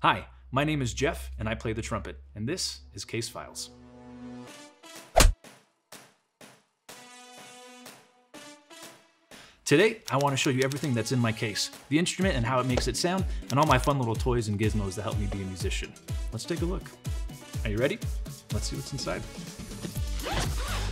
Hi, my name is Jeff, and I play the trumpet, and this is Case Files. Today, I want to show you everything that's in my case, the instrument and how it makes it sound, and all my fun little toys and gizmos that help me be a musician. Let's take a look. Are you ready? Let's see what's inside.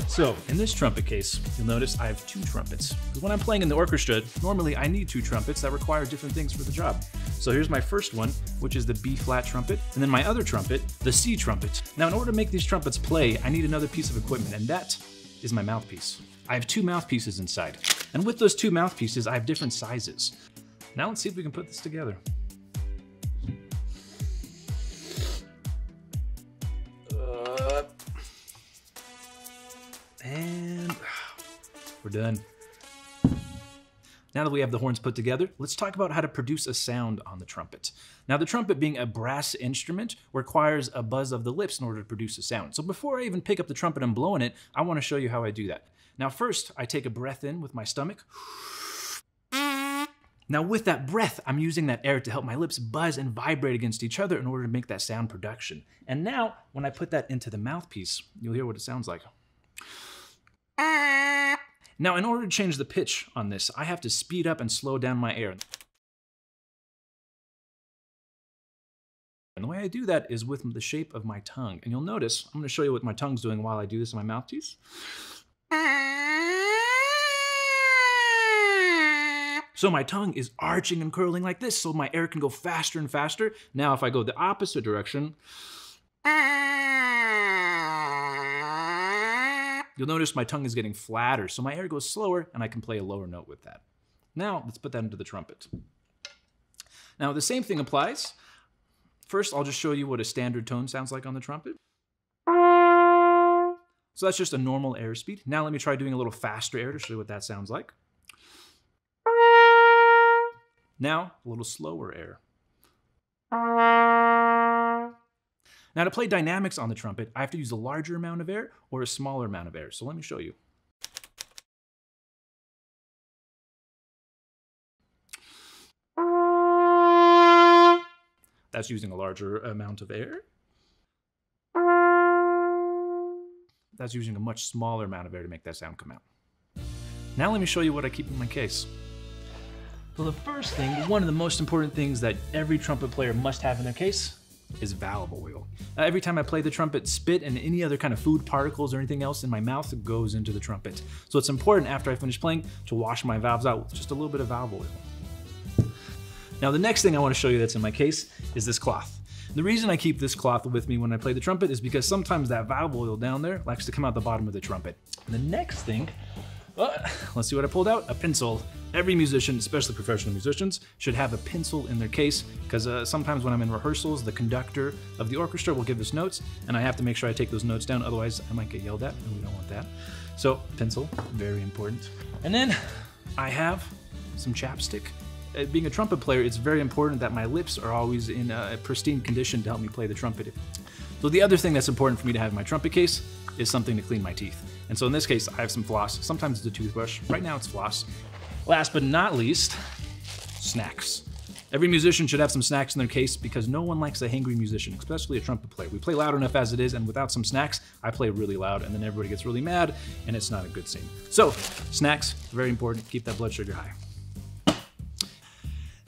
So, in this trumpet case, you'll notice I have two trumpets. Because when I'm playing in the orchestra, normally I need two trumpets that require different things for the job. So here's my first one, which is the B-flat trumpet, and then my other trumpet, the C trumpet. Now in order to make these trumpets play, I need another piece of equipment, and that is my mouthpiece. I have two mouthpieces inside, and with those two mouthpieces, I have different sizes. Now let's see if we can put this together. And we're done. Now that we have the horns put together, let's talk about how to produce a sound on the trumpet. Now the trumpet, being a brass instrument, requires a buzz of the lips in order to produce a sound. So before I even pick up the trumpet and blow in it, I want to show you how I do that. Now first, I take a breath in with my stomach. Now with that breath, I'm using that air to help my lips buzz and vibrate against each other in order to make that sound production. And now, when I put that into the mouthpiece, you'll hear what it sounds like. Now, in order to change the pitch on this, I have to speed up and slow down my air. And the way I do that is with the shape of my tongue. And you'll notice, I'm going to show you what my tongue's doing while I do this in my mouthpiece. So my tongue is arching and curling like this, so my air can go faster and faster. Now, if I go the opposite direction, you'll notice my tongue is getting flatter, so my air goes slower and I can play a lower note with that. Now, let's put that into the trumpet. Now, the same thing applies. First, I'll just show you what a standard tone sounds like on the trumpet. So that's just a normal air speed. Now let me try doing a little faster air to show you what that sounds like. Now, a little slower air. Now to play dynamics on the trumpet, I have to use a larger amount of air or a smaller amount of air. So let me show you. That's using a larger amount of air. That's using a much smaller amount of air to make that sound come out. Now let me show you what I keep in my case. Well, the first thing, one of the most important things that every trumpet player must have in their case is valve oil. Every time I play the trumpet, spit and any other kind of food particles or anything else in my mouth goes into the trumpet. So it's important after I finish playing to wash my valves out with just a little bit of valve oil. Now the next thing I want to show you that's in my case is this cloth. The reason I keep this cloth with me when I play the trumpet is because sometimes that valve oil down there likes to come out the bottom of the trumpet. And the next thing, let's see what I pulled out, a pencil. Every musician, especially professional musicians, should have a pencil in their case because sometimes when I'm in rehearsals, the conductor of the orchestra will give us notes and I have to make sure I take those notes down, otherwise I might get yelled at and we don't want that. So pencil, very important. And then I have some chapstick. Being a trumpet player, it's very important that my lips are always in a pristine condition to help me play the trumpet. So the other thing that's important for me to have in my trumpet case is something to clean my teeth. And so in this case, I have some floss. Sometimes it's a toothbrush. Right now it's floss. Last but not least, snacks. Every musician should have some snacks in their case because no one likes a hangry musician, especially a trumpet player. We play loud enough as it is, and without some snacks, I play really loud, and then everybody gets really mad, and it's not a good scene. So, snacks, very important. Keep that blood sugar high.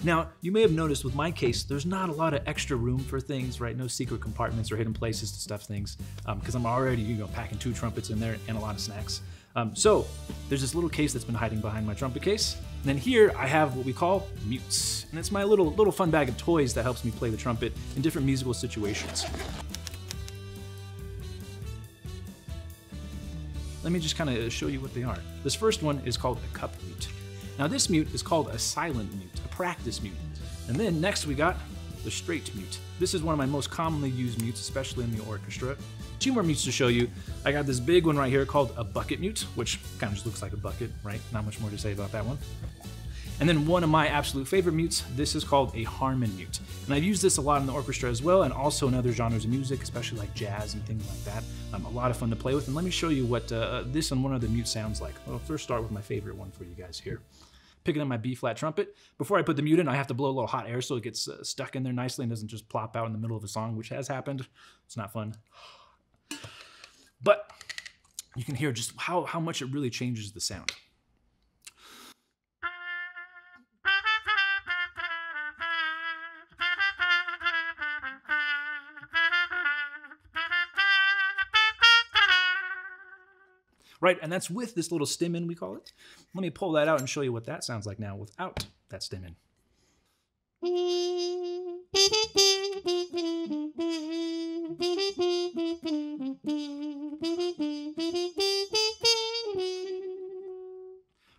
Now, you may have noticed with my case, there's not a lot of extra room for things, right? No secret compartments or hidden places to stuff things, because I'm already, packing two trumpets in there and a lot of snacks. So there's this little case that's been hiding behind my trumpet case. And then here I have what we call mutes. And it's my little fun bag of toys that helps me play the trumpet in different musical situations. Let me just kind of show you what they are. This first one is called a cup mute. Now this mute is called a silent mute, a practice mute. And then next we got the straight mute. This is one of my most commonly used mutes, especially in the orchestra. Two more mutes to show you. I got this big one right here called a bucket mute, which kind of just looks like a bucket, right? Not much more to say about that one. And then one of my absolute favorite mutes, this is called a Harmon mute. And I've used this a lot in the orchestra as well, and also in other genres of music, especially like jazz and things like that. A lot of fun to play with, and let me show you what this and one other mute sounds like. I'll first start with my favorite one for you guys here. picking up my B-flat trumpet. Before I put the mute in, I have to blow a little hot air so it gets stuck in there nicely and doesn't just plop out in the middle of a song, which has happened. It's not fun. But you can hear just how much it really changes the sound. Right, and that's with this little stem in, we call it. Let me pull that out and show you what that sounds like now without that stem in.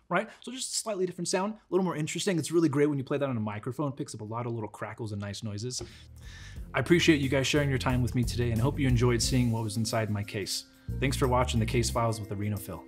Right, so just a slightly different sound, a little more interesting. It's really great when you play that on a microphone. It picks up a lot of little crackles and nice noises. I appreciate you guys sharing your time with me today and hope you enjoyed seeing what was inside my case. Thanks for watching the Case Files with the Reno Phil.